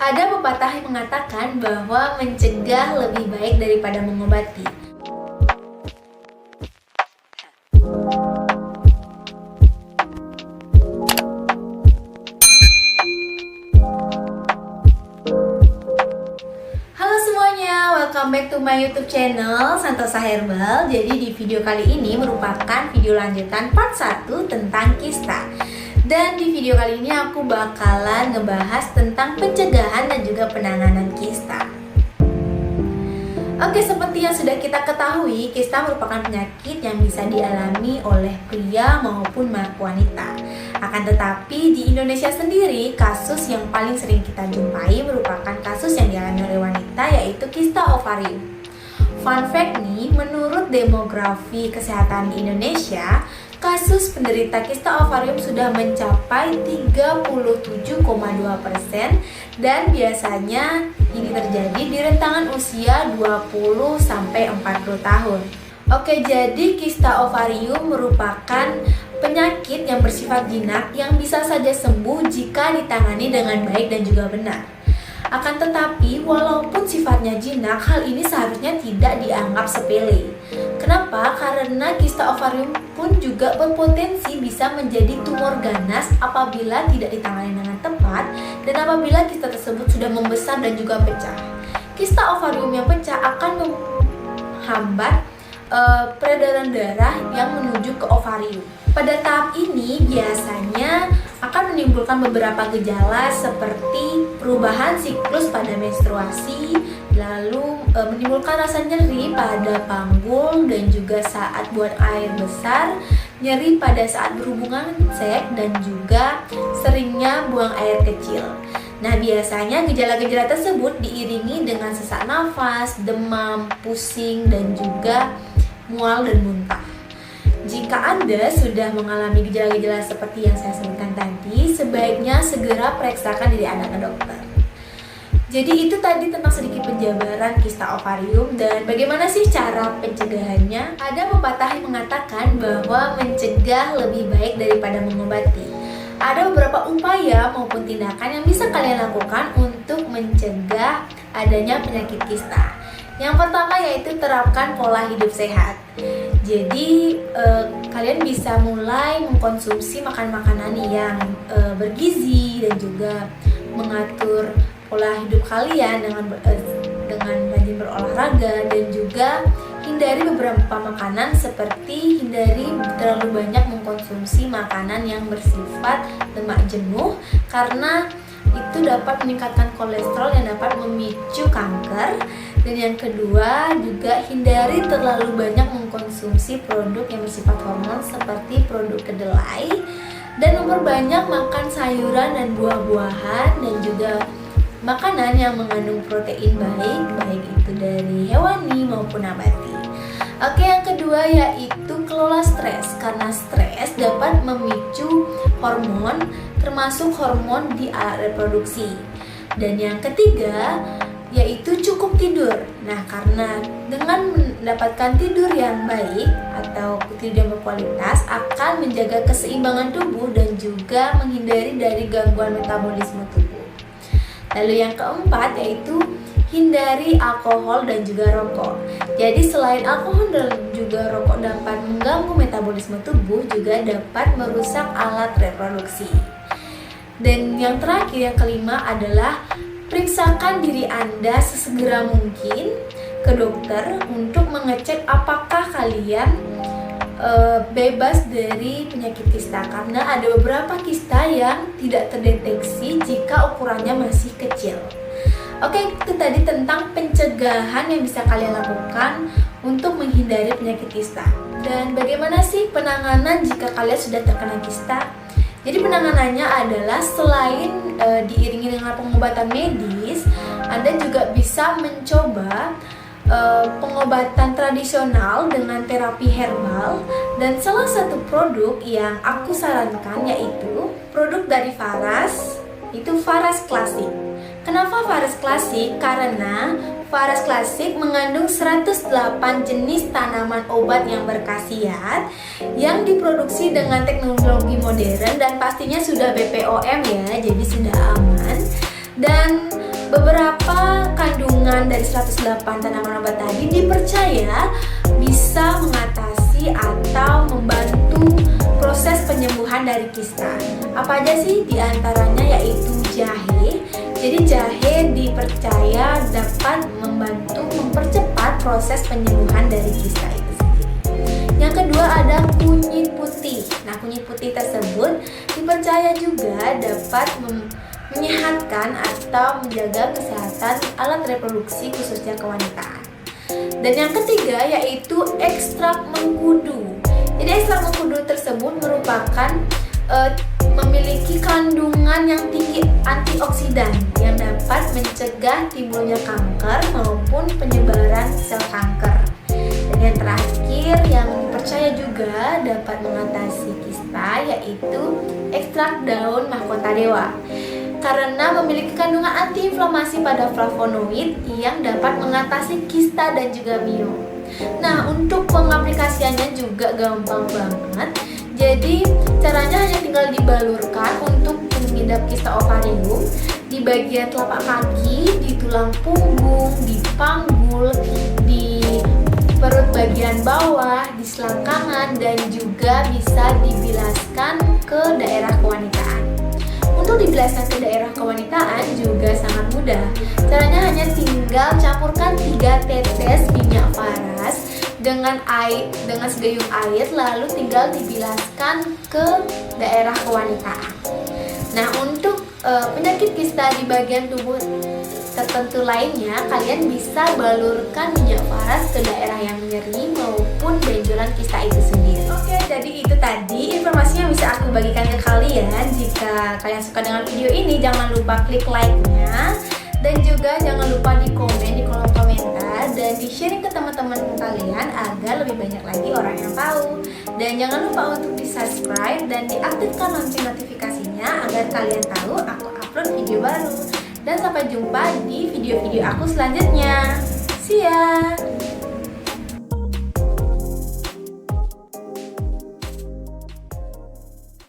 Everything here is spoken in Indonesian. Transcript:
Ada pepatah yang mengatakan bahwa mencegah lebih baik daripada mengobati. Halo semuanya, welcome back to my YouTube channel Santosa Herbal. Jadi di video kali ini merupakan video lanjutan part 1 tentang kista. Dan di video kali ini aku bakalan ngebahas tentang pencegahan dan juga penanganan kista. Oke, seperti yang sudah kita ketahui, kista merupakan penyakit yang bisa dialami oleh pria maupun wanita. Akan tetapi di Indonesia sendiri, kasus yang paling sering kita jumpai merupakan kasus yang dialami oleh wanita, yaitu kista ovarium. Fun fact nih, menurut demografi kesehatan di Indonesia, kasus penderita kista ovarium sudah mencapai 37,2% dan biasanya ini terjadi di rentangan usia 20-40 tahun. Oke, jadi kista ovarium merupakan penyakit yang bersifat jinak yang bisa saja sembuh jika ditangani dengan baik dan juga benar. Akan tetapi, walaupun sifatnya jinak, hal ini seharusnya tidak dianggap sepele. Kenapa? Karena kista ovarium pun juga berpotensi bisa menjadi tumor ganas apabila tidak ditangani dengan tepat dan apabila kista tersebut sudah membesar dan juga pecah. Kista ovarium yang pecah akan menghambat peredaran darah yang menuju ke ovarium. Pada tahap ini biasanya akan menimbulkan beberapa gejala seperti perubahan siklus pada menstruasi, lalu menimbulkan rasa nyeri pada panggul dan juga saat buang air besar, nyeri pada saat berhubungan seks dan juga seringnya buang air kecil. Nah, biasanya gejala-gejala tersebut diiringi dengan sesak nafas, demam, pusing, dan juga mual dan muntah. Jika Anda sudah mengalami gejala-gejala seperti yang saya sebutkan tadi, sebaiknya segera periksakan diri Anda ke dokter. Jadi itu tadi tentang sedikit penjabaran kista ovarium dan bagaimana sih cara pencegahannya. Ada pepatah yang mengatakan bahwa mencegah lebih baik daripada mengobati. Ada beberapa upaya maupun tindakan yang bisa kalian lakukan untuk mencegah adanya penyakit kista. Yang pertama yaitu terapkan pola hidup sehat. Jadi kalian bisa mulai mengkonsumsi makanan-makanan yang bergizi dan juga mengatur pola hidup kalian dengan rajin berolahraga dan juga hindari beberapa makanan seperti hindari terlalu banyak mengkonsumsi makanan yang bersifat lemak jenuh karena itu dapat meningkatkan kolesterol yang dapat memicu kanker. Dan yang kedua juga hindari terlalu banyak mengkonsumsi produk yang bersifat hormon seperti produk kedelai dan memperbanyak makan sayuran dan buah-buahan dan juga makanan yang mengandung protein baik itu dari hewani maupun nabati. Oke, yang kedua yaitu kelola stres karena stres dapat memicu hormon termasuk hormon di alat reproduksi. Dan yang ketiga yaitu cukup tidur. Nah, karena dengan mendapatkan tidur yang baik atau tidur yang berkualitas akan menjaga keseimbangan tubuh dan juga menghindari dari gangguan metabolisme tubuh. Lalu yang keempat yaitu hindari alkohol dan juga rokok. Jadi selain alkohol dan juga rokok dapat mengganggu metabolisme tubuh, juga dapat merusak alat reproduksi. Dan yang terakhir, yang kelima adalah periksakan diri Anda sesegera mungkin ke dokter untuk mengecek apakah kalian bebas dari penyakit kista, karena ada beberapa kista yang tidak terdeteksi jika ukurannya masih kecil. Oke, itu tadi tentang pencegahan yang bisa kalian lakukan untuk menghindari penyakit kista. Dan bagaimana sih penanganan jika kalian sudah terkena kista? Jadi penanganannya adalah selain diiringi dengan pengobatan medis, Anda juga bisa mencoba pengobatan tradisional dengan terapi herbal. Dan salah satu produk yang aku sarankan yaitu produk dari Faras, itu Faras Classic. Kenapa Faras Classic? Karena Faras Classic mengandung 108 jenis tanaman obat yang berkhasiat yang diproduksi dengan teknologi modern dan pastinya sudah BPOM ya, jadi sudah aman. Dan Beberapa kandungan dari 108 tanaman obat tadi dipercaya bisa mengatasi atau membantu proses penyembuhan dari kista. Apa aja sih? Di antaranya yaitu jahe. Jadi jahe dipercaya dapat membantu mempercepat proses penyembuhan dari kista itu sendiri. Yang kedua ada kunyit putih. Nah, kunyit putih tersebut dipercaya juga dapat menyehatkan atau menjaga kesehatan alat reproduksi khususnya kewanitaan. Dan yang ketiga yaitu ekstrak mengkudu. Jadi ekstrak mengkudu tersebut merupakan memiliki kandungan yang tinggi antioksidan yang dapat mencegah timbulnya kanker maupun penyebaran sel kanker. Dan yang terakhir yang dipercaya juga dapat mengatasi kista yaitu ekstrak daun mahkota dewa, karena memiliki kandungan antiinflamasi pada flavonoid yang dapat mengatasi kista dan juga mio. Nah, untuk pengaplikasiannya juga gampang banget. Jadi caranya hanya tinggal dibalurkan untuk mengidap kista ovarium di bagian telapak kaki, di tulang punggung, di panggul, di perut bagian bawah, di selangkangan, dan juga bisa dibilaskan ke daerah kewanitaan. Untuk dibilaskan ke daerah kewanitaan juga sangat mudah. Caranya hanya tinggal campurkan 3 tetes minyak faras dengan segayung air, lalu tinggal dibilaskan ke daerah kewanitaan. Nah, untuk penyakit kista di bagian tubuh tertentu lainnya, kalian bisa balurkan minyak faras ke daerah yang nyeri maupun benjolan kista itu sendiri. Oke, jadi itu tadi informasi yang bisa aku bagikan ke kalian. Jika kalian suka dengan video ini, jangan lupa klik like-nya, dan juga jangan lupa di komen di kolom komentar dan di sharing ke teman-teman kalian agar lebih banyak lagi orang yang tahu. Dan jangan lupa untuk di subscribe dan diaktifkan lonceng notifikasinya agar kalian tahu aku upload video baru. Dan sampai jumpa di video-video aku selanjutnya. See ya!